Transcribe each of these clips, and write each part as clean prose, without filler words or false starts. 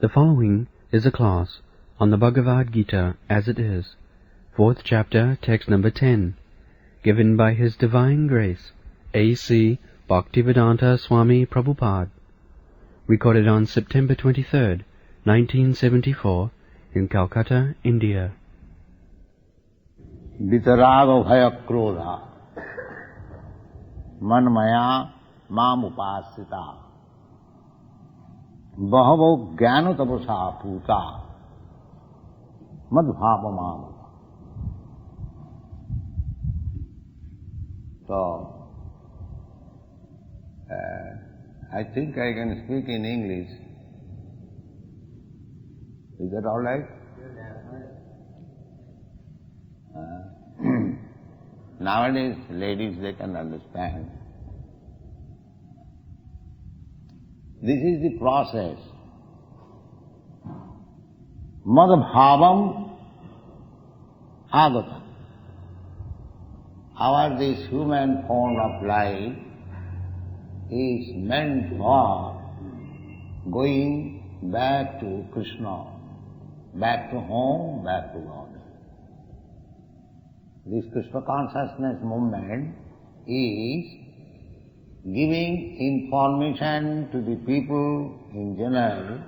The following is a class on the Bhagavad-gītā As It Is, 4th chapter, text number 10, given by His Divine Grace, A.C. Bhaktivedanta Swami Prabhupada, recorded on September 23rd, 1974, in Calcutta, India. Vitaraga bhaya krodha manmaya mam upasita bahavo jnana tapasa puta madbhava mam. So, I think I can speak in English. Is that all right? Nowadays, ladies, they can understand. This is the process. Madbhavam agata. Our this human form of life is meant for going back to Krishna, back to home, back to God. This Krishna consciousness movement is giving information to the people in general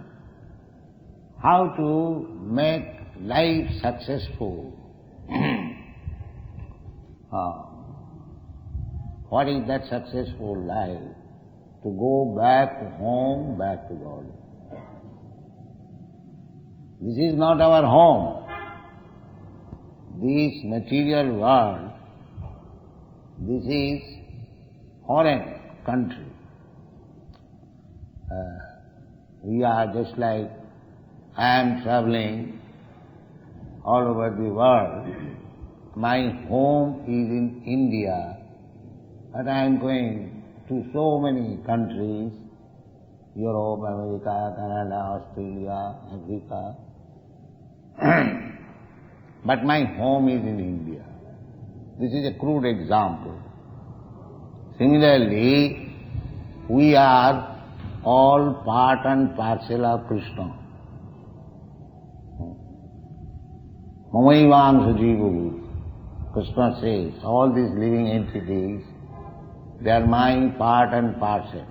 how to make life successful. What is that successful life? To go back to home, back to God. This is not our home. This material world, this is foreign country. We are just like I am traveling all over the world. My home is in India, but I am going to so many countries, Europe, America, Canada, Australia, Africa. But my home is in India. This is a crude example. Similarly, we are all part and parcel of Krishna. Mamaivaṁ sajiva. Krishna says, all these living entities, they are my part and parcel.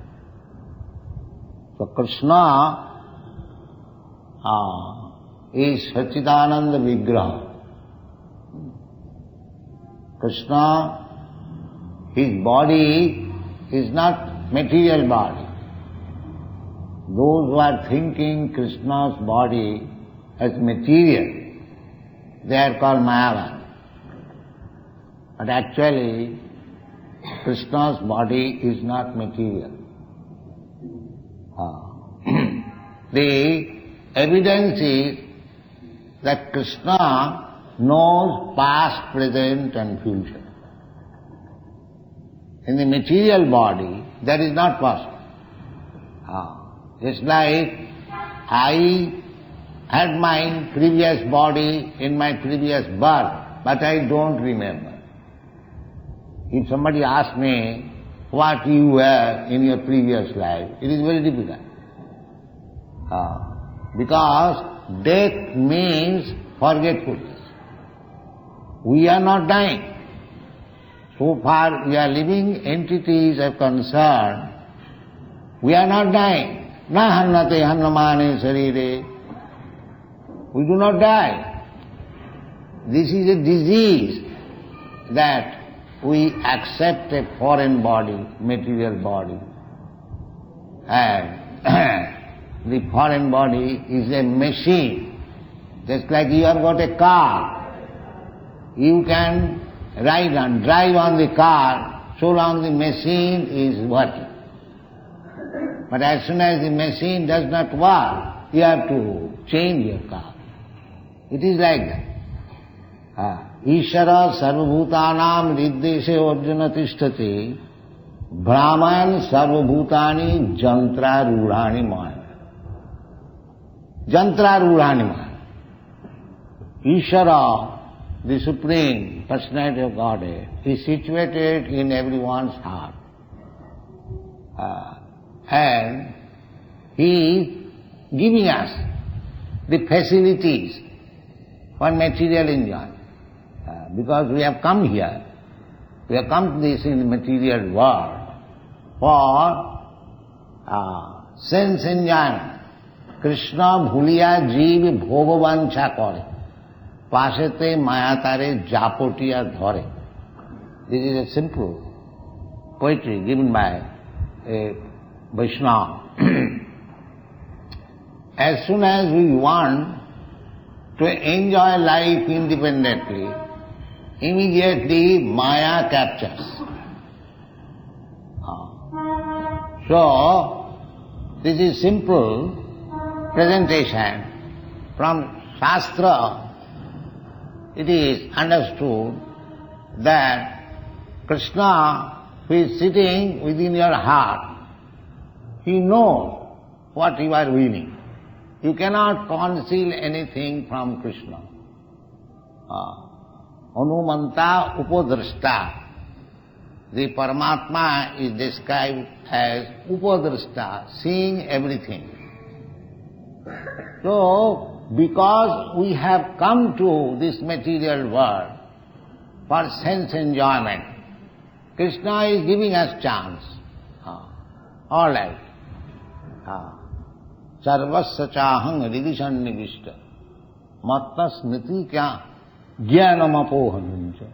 So Krishna is Satchidananda Vigraha. Krishna, his body is not material body. Those who are thinking Krishna's body as material, they are called Mayavan. But actually, Krishna's body is not material. The evidence is that Krishna knows past, present and future. In the material body, that is not possible. Just like I had my previous body in my previous birth, but I don't remember. If somebody asks me what you were in your previous life, it is very difficult. Because death means forgetfulness. We are not dying. So far we are living entities are concerned, we are not dying. Na hannate hannamane sarire. We do not die. This is a disease that we accept a foreign body, material body. And the foreign body is a machine. Just like you have got a car. You can ride and drive on the car so long the machine is working. But as soon as the machine does not work, you have to change your car. It is like that. Ishara sarvabhutanam riddeshe arjuna tishtati brahman sarvabhutani jantra rudhani maya. Jantra rudhani maya. Ishara, the Supreme Personality of Godhead, is situated in everyone's heart. And He is giving us the facilities for material enjoyment. Because we have come here, we have come to this in the material world for sense enjoyment. Krishna bhuliya jeev bhogovancha kore, pasete mayatare japotiya dhore. This is a simple poetry given by a Vaishnava. As soon as we want to enjoy life independently, immediately Maya captures. So, this is simple presentation. From Shastra, it is understood that Krishna, who is sitting within your heart, he knows what you are willing. You cannot conceal anything from Krishna. Anumanta upadrashta. The Paramatma is described as upadrashta, seeing everything. So, because we have come to this material world for sense enjoyment, Krishna is giving us chance. All right. Sarvasya chahang ridishan nivishta matta smriti kya jnanam apohanuncha.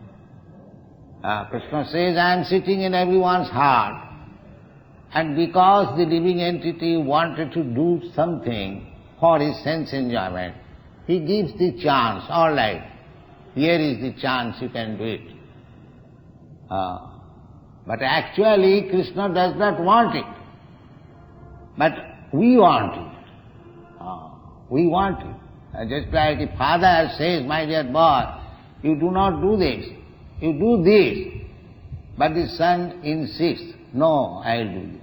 Krishna says, I am sitting in everyone's heart, and because the living entity wanted to do something for his sense enjoyment, he gives the chance. All right, here is the chance, you can do it. But actually Krishna does not want it. But we want it. We want it. Just like the father says, my dear boy, you do not do this, you do this. But the son insists, no, I'll do this.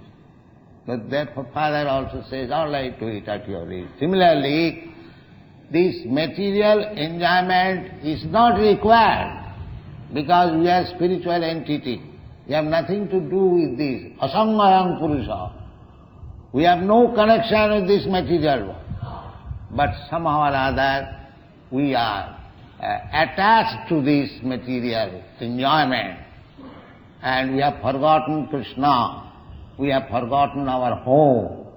But therefore father also says, all right, do it at your age. Similarly, this material enjoyment is not required because we are spiritual entity. We have nothing to do with this. Asangayam purusha. We have no connection with this material world. But somehow or other we are attached to this material enjoyment, and we have forgotten Krishna, we have forgotten our home,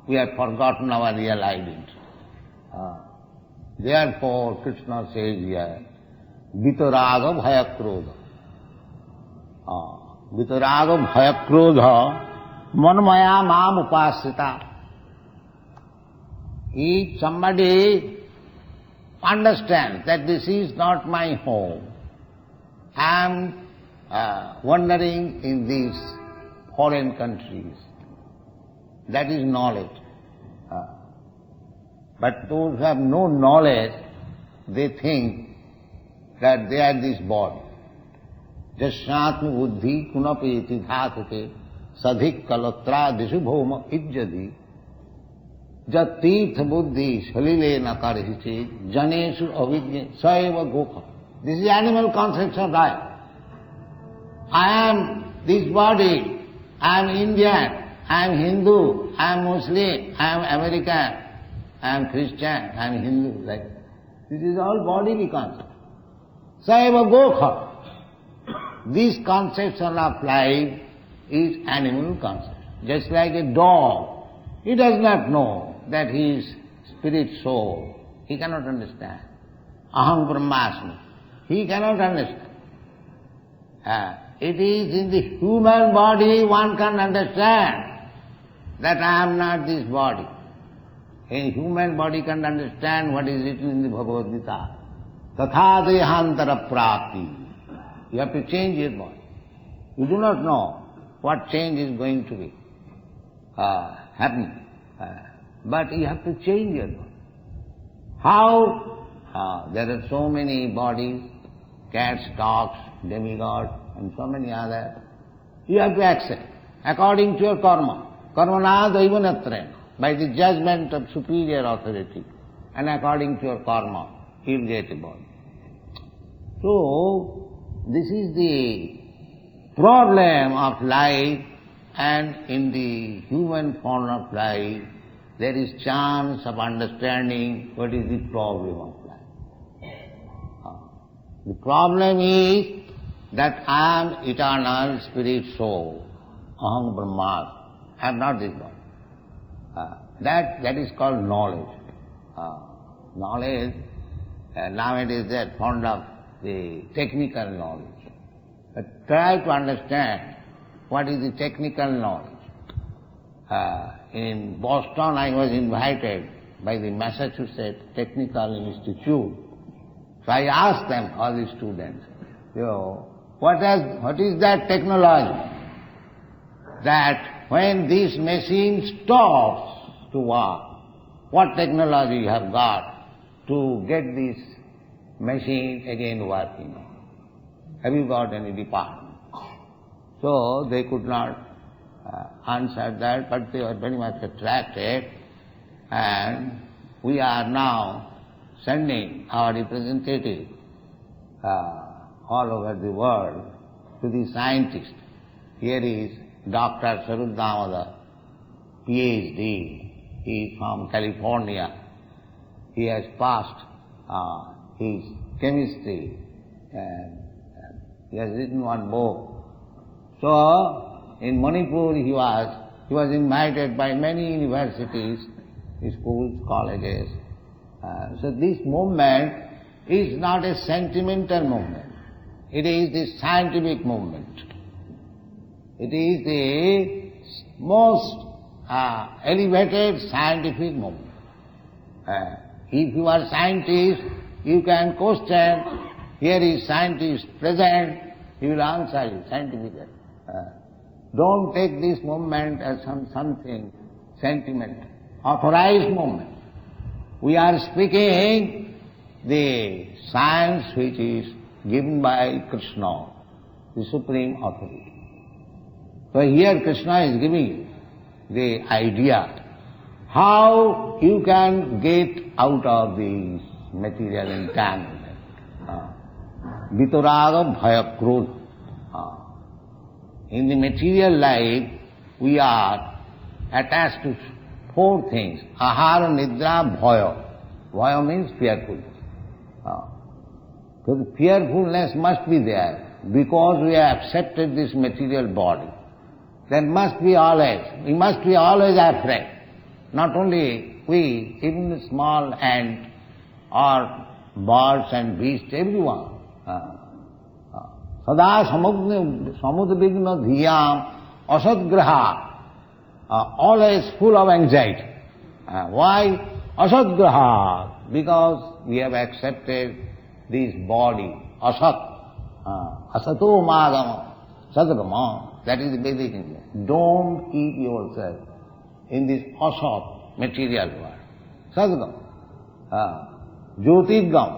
we have forgotten our real identity. Therefore Krishna says here, vitaraga bhayakrodha. Vitaraga bhayakrodha manmaya mam upasita. If somebody understands that this is not my home, I am wandering in these foreign countries, that is knowledge. But those who have no knowledge, they think that they are this body. Jashnatma buddhi kunapeti dhatuke sadhik kalatra dishu bhoma ijjadi jat tirtha buddhi salile nakarhiche janeshu avidya saeva gokha. This is animal concepts of life. I am this body, I am Indian, I am Hindu, I am Muslim, I am American, I am Christian, I am Hindu. Like this is all bodily concepts. Saeva gokha. These conception of life is animal concept. Just like a dog, he does not know that he is spirit soul. He cannot understand. Aham brahmasmi. He cannot understand. It is in the human body one can understand that I am not this body. A human body can understand what is written in the Bhagavad-gītā. Tatha dehantara prapti. You have to change your body. You do not know what change is going to be happening. But you have to change your body. How? There are so many bodies, cats, dogs, demigods, and so many others. You have to accept according to your karma. Karmana daivanatra, by the judgment of superior authority, and according to your karma, you will get a body. So, this is the problem of life, and in the human form of life, there is chance of understanding what is the problem of life. The problem is that I am eternal spirit soul, aham brahmasmi. I am not this body. That is called knowledge. Knowledge, nowadays they are fond of the technical knowledge. But try to understand what is the technical knowledge. In Boston I was invited by the Massachusetts Technical Institute. So I asked them, all the students, what is that technology? That when this machine stops to work, what technology you have got to get this machine again working? Have you got any department? So they could not answer that, but they were very much attracted, and we are now sending our representative all over the world to the scientists. Here is Dr. Sarudamada, PhD. He is from California. He has passed his chemistry and he has written one book. So, in Manipur he was invited by many universities, schools, colleges. So this movement is not a sentimental movement. It is the scientific movement. It is the most elevated scientific movement. If you are scientist, you can question, here is scientist present, he will answer you scientifically. Don't take this movement as something sentimental, authorized movement. We are speaking the science which is given by Krishna, the supreme authority. So here Krishna is giving the idea how you can get out of this material entanglement. Vitaraga bhaya krodha. In the material life, we are attached to four things. Ahara, nidra, bhaya. Bhaya means fearfulness. So the fearfulness must be there because we have accepted this material body. There must be always, we must be always afraid. Not only we, even the small ant or birds and beasts, everyone. Sada samudvigna dhiyam asadgraha, always full of anxiety. Why asadgraha? Because we have accepted this body, asat, asato magama, sadgama, that is the basic English. Don't keep yourself in this asat material world. Sadgama, jyotirgam,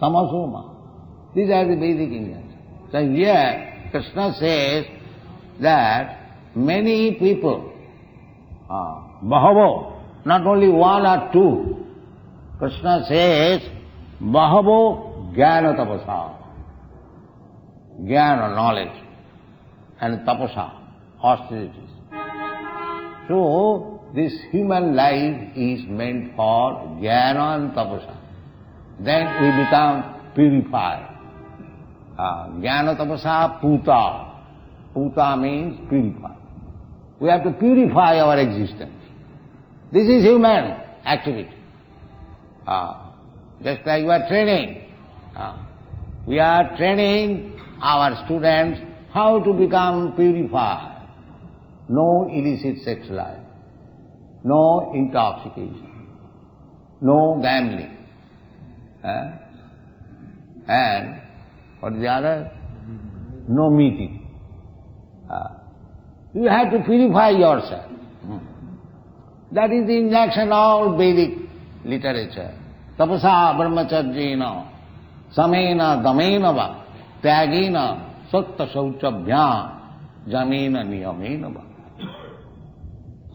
tamasoma, these are the basic English. So here Krishna says that many people, bahavo, not only one or two, Krishna says, bahavo jnana tapasa, jnana, knowledge, and tapasa, austerities. So this human life is meant for jnana and tapasa. Then we become purified. Jnana tapasa puta. Puta means purify. We have to purify our existence. This is human activity. Just like we are training. We are training our students how to become purified. No illicit sex life. No intoxication. No gambling. And what is the other? No meeting. You have to purify yourself. That is the injunction of all Vedic literature. Tapasa brahmacharjena samena damena va tyagena satta sauchabhyam jamena niyamena va.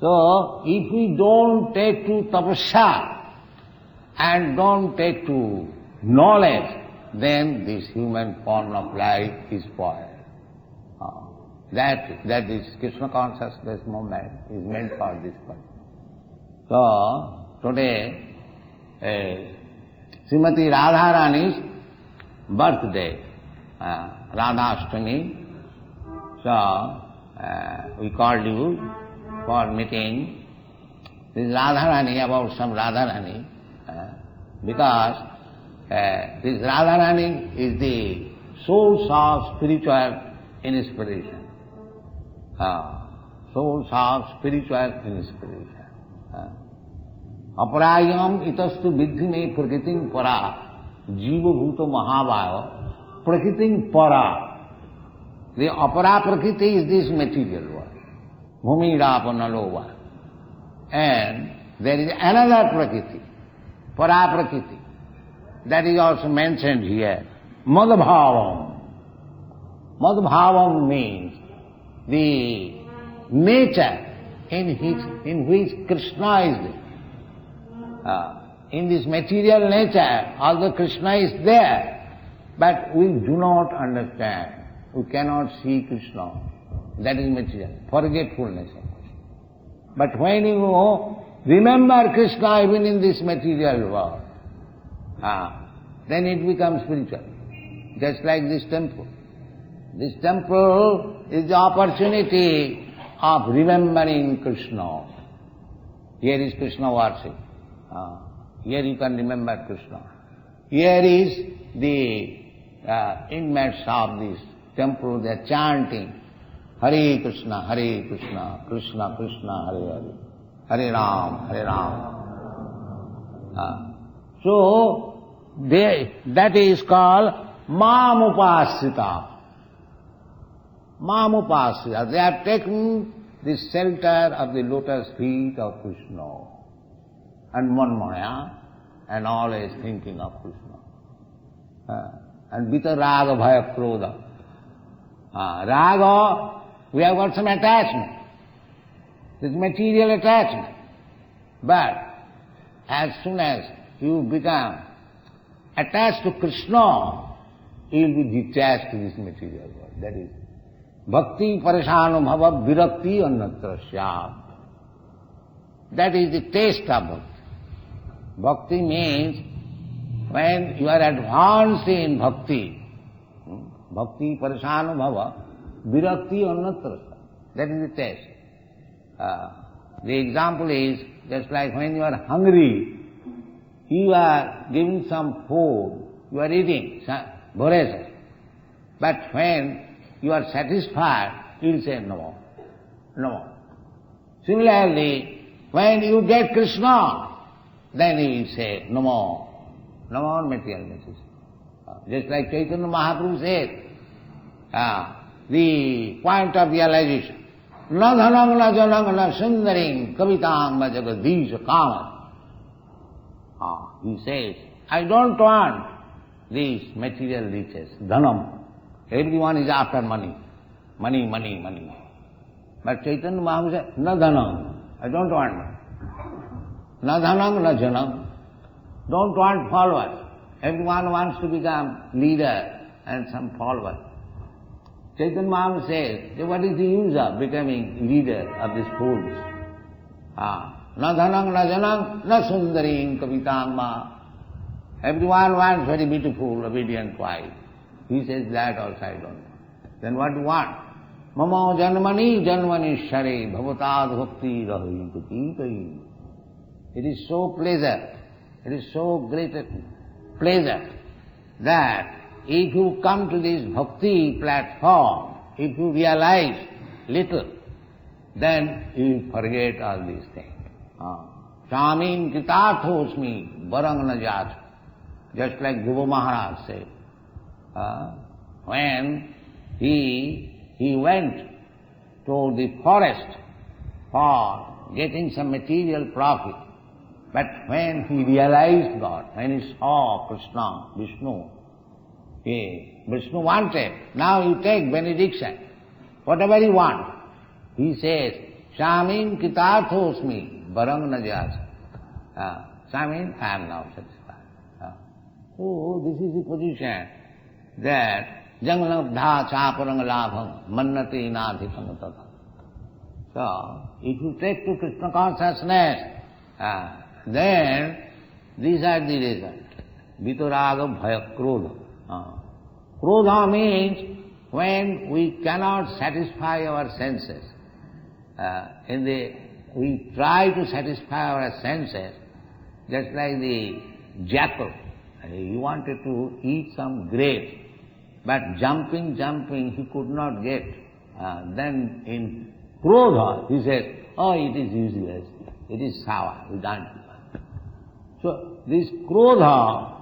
So, if we don't take to tapasya and don't take to knowledge, then this human form of life is spoiled. That is Krishna consciousness movement is meant for this purpose. So, today, Srimati Radharani's birthday, Radhashtami. So, we called you for meeting this Radharani, about some Radharani, because this Radharani is the source of spiritual inspiration. Source of spiritual inspiration. Aparayam itastu vidhime prakritim para jiva bhuta mahavaya prakritim para. The apara prakriti is this material world. Bhumi rapa nalova. And there is another prakriti, para prakriti. That is also mentioned here. Madbhavam. Madbhavam means the nature in which Krishna is there. In this material nature, although Krishna is there, but we do not understand. We cannot see Krishna. That is material, forgetfulness of Krishna. But when you remember Krishna even in this material world, then it becomes spiritual. Just like this temple. This temple is the opportunity of remembering Krishna. Here is Krishna worship. Here you can remember Krishna. Here is the inmates of this temple, they are chanting Hare Krishna, Krishna Krishna, Hare Hare, Hare Ram, Hare Ram. So, that is called Mamupasita. Mamupasita. They have taken the shelter of the lotus feet of Krishna and Manmaya and always thinking of Krishna. And Vita Raga Bhaya Krodha. Raga, we have got some attachment. This material attachment. But as soon as you become attached to Krishna, you will be detached to this material world. That is Bhakti Parashanubhava Virakti Annatrasya. That is the taste of bhakti. Bhakti means when you are advanced in bhakti, Bhakti Parashanubhava Virakti Annatrasya. That is the taste. The example is just like when you are hungry, you are given some food, you are eating, voracious. But when you are satisfied, you will say no more, no more. Similarly, when you get Krishna, then you will say no more material messages. Just like Chaitanya Mahaprabhu said, the point of realization, na dhanam na janam na sundarim kavitang na jagadisha kama. He says, I don't want these material riches, dhanam. Everyone is after money. Money, money, money. But Chaitanya Mahaprabhu said, na dhanam. I don't want money. Na dhanam, na janam. Don't want followers. Everyone wants to become leader and some followers. Chaitanya Mahaprabhu says, what is the use of becoming leader of these fools? Na dhanam, na janam, na sundarim kavitang ma. Everyone wants very beautiful, obedient wife. He says that also I don't want. Then what do you want? Mama janmani janmani share bhavatad bhakti rahi tuki. It is so pleasure, it is so great a pleasure that if you come to this bhakti platform, if you realize little, then you forget all these things. Swamin kitārthosmi varang na jāt. Just like Dhruva Maharaj said, when he went to the forest for getting some material profit, but when he realized God, when he saw Krishna, Vishnu wanted, now you take benediction, whatever you want. He says, Swamin kitārthosmi varang na jāt. Swamin, I am now satisfied. So this is the position that jangalabdha chaparang labham mannati nadhikam tata. So if you take to Krishna consciousness, then these are the results. Vitaraga bhaya krodha. Krodha means when we cannot satisfy our senses. We try to satisfy our senses, just like the jackal. He wanted to eat some grapes, but jumping, he could not get. Then in krodha, he said, oh, it is useless, it is sour, we can't eat it. So this krodha,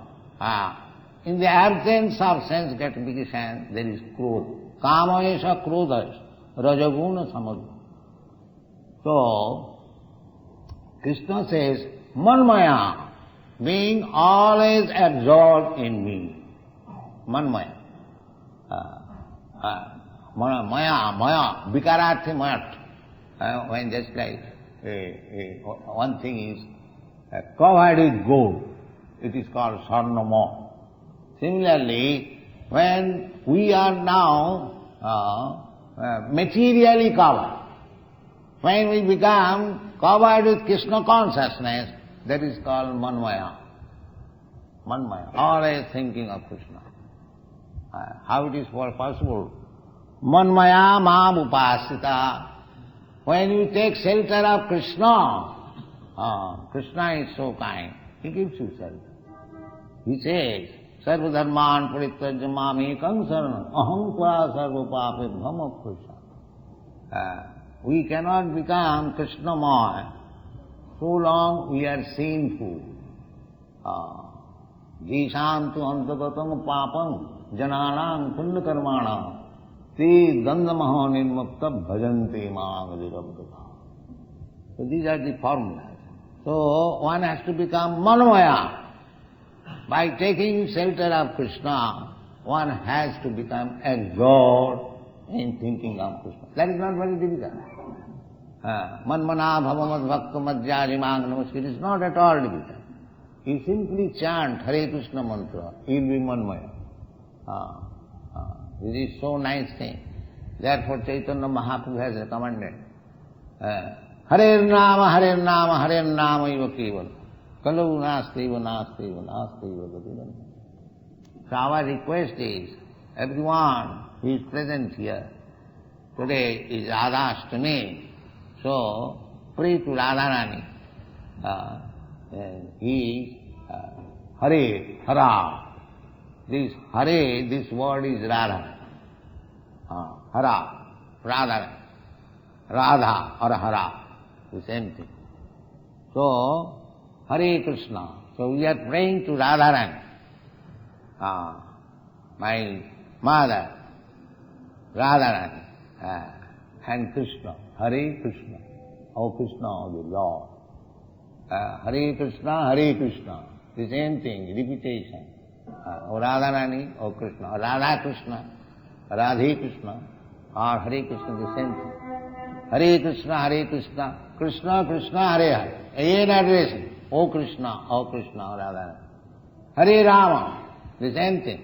in the absence of sense gratification, there is krodha. Kama esha krodha, rajaguna samadhi. So, Krishna says, manmaya, being always absorbed in me. Manmaya. Maya, vikararthi mayat. When just like one thing is covered with gold, it is called sarnama. Similarly, when we are now materially covered, when we become covered with Krishna consciousness, that is called manmaya. Manmaya, always thinking of Krishna. How it is possible? Manmaya mam upasita. When you take shelter of Krishna, Krishna is so kind, he gives you shelter. He says, sarva dharman parityajya mamekam saranam aham tva sarva papebham Krishna. We cannot become Krishnamaya so long we are sinful. Jisham tu antagatam papam jananam punya karmanam te dandamaha nirmukta bhajanti māṅ. So these are the formulas. So one has to become manmaya. By taking shelter of Krishna, one has to become absorbed in thinking of Krishna. That is not very difficult. Manmana bhavamad bhakta madhyajimang namaskar. It is not at all difficult. You simply chant Hare Krishna mantra, you will be manmaya. This is so nice thing. Therefore Chaitanya Mahaprabhu has recommended Hare Nama, Hare Nama, Hare Nama iva keval. Kalau nasteva, nasteva, nasteva gativan. So our request is, everyone who is present here, today is Radha-Ashtami, so pray to Radharani. He Hare, Hara. This Hare, this word is Radha. Hara, Radha. Radha or Hara, the same thing. So, Hare Krishna. So we are praying to Radharani. My mother, Radharani, and Krishna. Hare Krishna. O Krishna, the Lord. Hare Krishna, Hare Krishna. The same thing, repetition. O Radharani, O Krishna. Or Radha Krishna, Radhe Krishna. Or Hare Krishna, the same thing. Hare Krishna, Hare Krishna. Krishna, Krishna, Hare Hare. Again addressing. O Krishna, O Krishna, Radharani. Hare Rama, the same thing.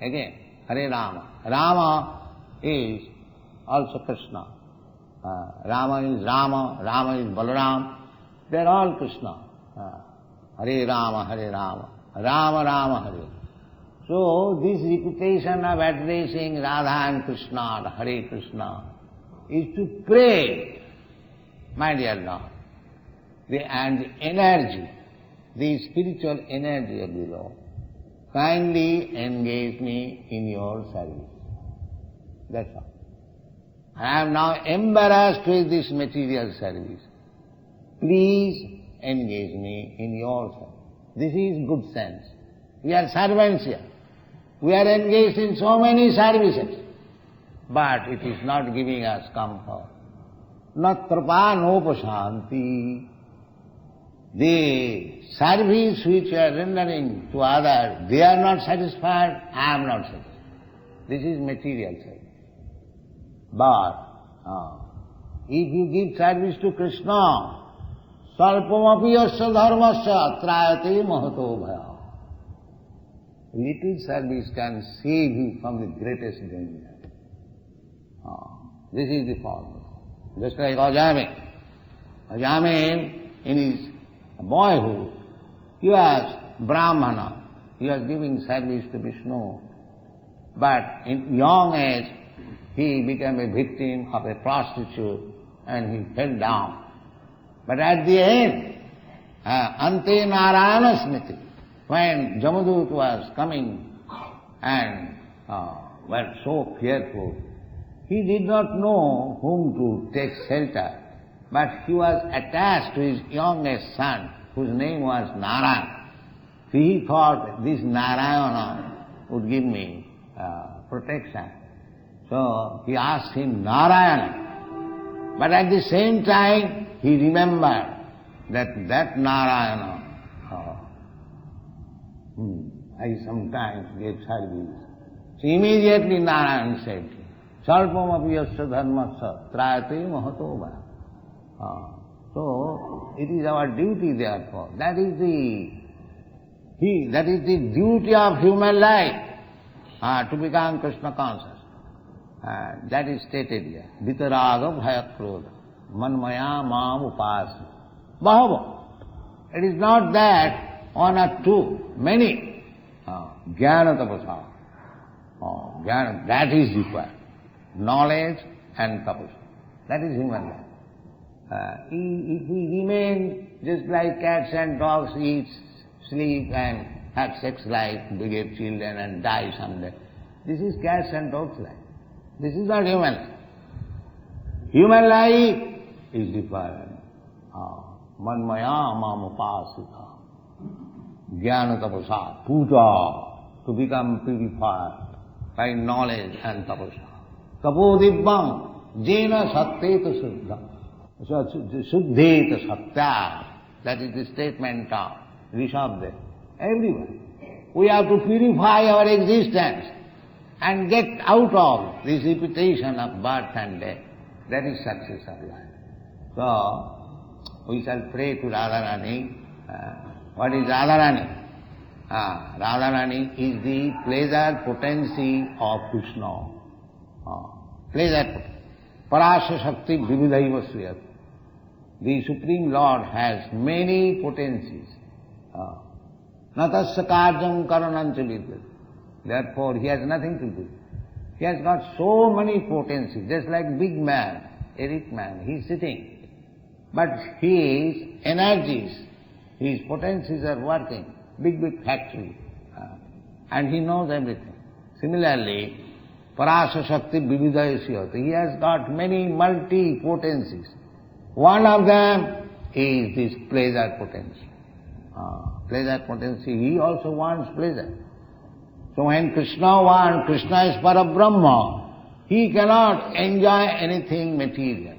Again, Hare Rama. Rama is also Krishna. Rama is Rama, Rama is Balaram. They are all Krishna. Hare Rama, Hare Rama, Rama Rama, Hare. So this repetition of addressing Radha and Krishna, Hare Krishna, is to pray, my dear Lord. And the energy, the spiritual energy of the Lord, kindly engage me in your service. That's all. I am now embarrassed with this material service. Please engage me in your service. This is good sense. We are servants here. We are engaged in so many services, but it is not giving us comfort. Natrapa nopashanti. The service which you are rendering to others, they are not satisfied, I am not satisfied. This is material service. But if you give service to Krishna, salpamapi yasya dharmasya atrayate mahato bhaya. Little service can save you from the greatest danger. This is the formula. Just like Ajami. Ajami, in his boyhood, he was Brahmana, he was giving service to Vishnu. But in young age, he became a victim of a prostitute and he fell down. But at the end, Ante Narayana Smriti, when Jamadut was coming and was so fearful, he did not know whom to take shelter, but he was attached to his youngest son, whose name was Narayana. So he thought this Narayana would give me protection. So he asked him Narayana. But at the same time, he remembered that Narayana, I sometimes get service. So immediately Narayana said, Salpam api yasya dharmasya trayate mahato va. So it is our duty therefore. That is the duty of human life, to become Krishna conscious. That is stated here. Vitaraga bhayakrodha manmaya mam upasi. Bahava. It is not that one or two, many. Jnana tapasa. Jnana, that is required. Knowledge and tapasa. That is human life. If we remain just like cats and dogs, eat, sleep and have sex life, beget children and die someday, this is cats and dogs life. This is not human life. Human life is different. Manmaya mamupasita. Jnana tapasa. Puja. To become purified by knowledge and tapasa. Tapodibbam jena satyeta suddha. Suddheta satya. That is the statement of Rishabdev. Everywhere. We have to purify our existence and get out of this repetition of birth and death. That is success of life. So, we shall pray to Radharani. What is Radharani? Radharani is the pleasure potency of Krishna. Pleasure potency. Parasya Shakti Vividhaiva Sriyat. The Supreme Lord has many potencies. Natasya karjam karanancha vidyate. Therefore, he has nothing to do. He has got so many potencies, just like big man, a rich man, he is sitting. But his energies, his potencies are working, big factory, and he knows everything. Similarly, Parasya Shakti Vividhaya, he has got many multi-potencies. One of them is this pleasure potency. Pleasure potency, he also wants pleasure. So when Krishna wants, Krishna is Parabrahma, he cannot enjoy anything material.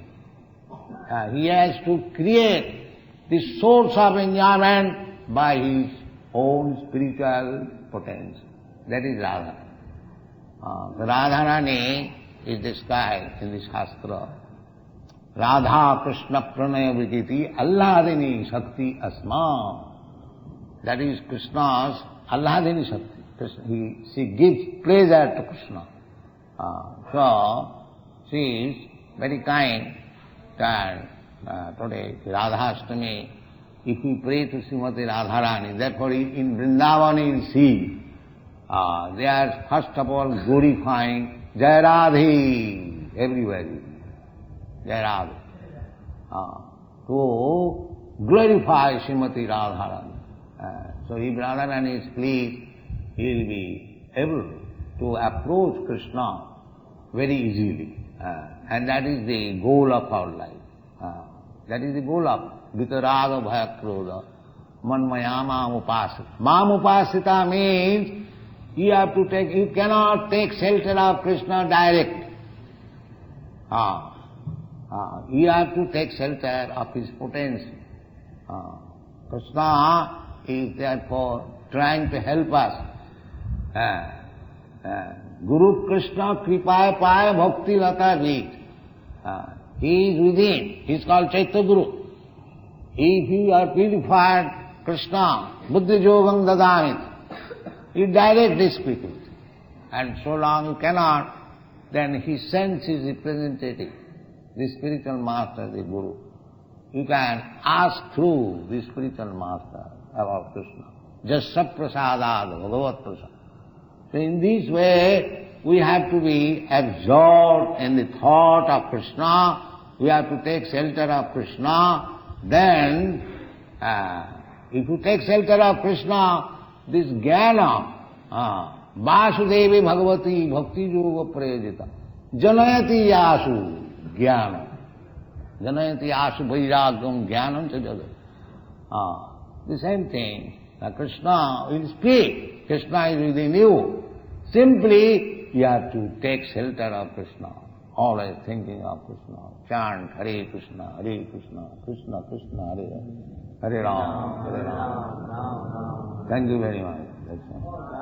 He has to create the source of enjoyment by his own spiritual potential. That is Radha. The Radharani is described in the Shastra. Radha Krishna Pranaya Vikiti Allahadini Shakti Asma. That is Krishna's Allahadini Shakti. She gives pleasure to Krishna. So, she is very kind. And today, Radhastami, if we pray to Srimati Radharani, therefore in Vrindavan you see, they are first of all glorifying Jai Radhe everywhere. Jai Radhe. To glorify Srimati Radharani. So if Radharani is pleased, he will be able to approach Krishna very easily. And that is the goal of our life. That is the goal of Vitaraga Bhayakrodha Manmaya Mam Upasita. Mam Upasita means you cannot take shelter of Krishna direct. You have to take shelter of his potency. Krishna is therefore trying to help us. Guru Krishna Kripaya Paya Bhakti Lata Veet. He is within. He is called Chaitya Guru. If you are purified Krishna, Buddhi Yogam Dadamit, you directly speak with. And so long you cannot, then he sends his representative, the spiritual master, the Guru. you can ask through the spiritual master about Krishna. Jasya prasadad bhagavad prasad. So in this way, we have to be absorbed in the thought of Krishna. We have to take shelter of Krishna. Then, if you take shelter of Krishna, this jnana, Vasudevi Bhagavati Bhakti Yoga Prayajita, Janayati Yasu Jnana. Janayati Yasu Vairagam Jnanam Chajagat. The same thing. Krishna will speak. Krishna is within you. Simply, you have to take shelter of Krishna. Always thinking of Krishna. Chant Hare Krishna, Hare Krishna, Krishna Krishna, Hare Hare, Hare Ram, Hare Ram. Thank you very much. That's all.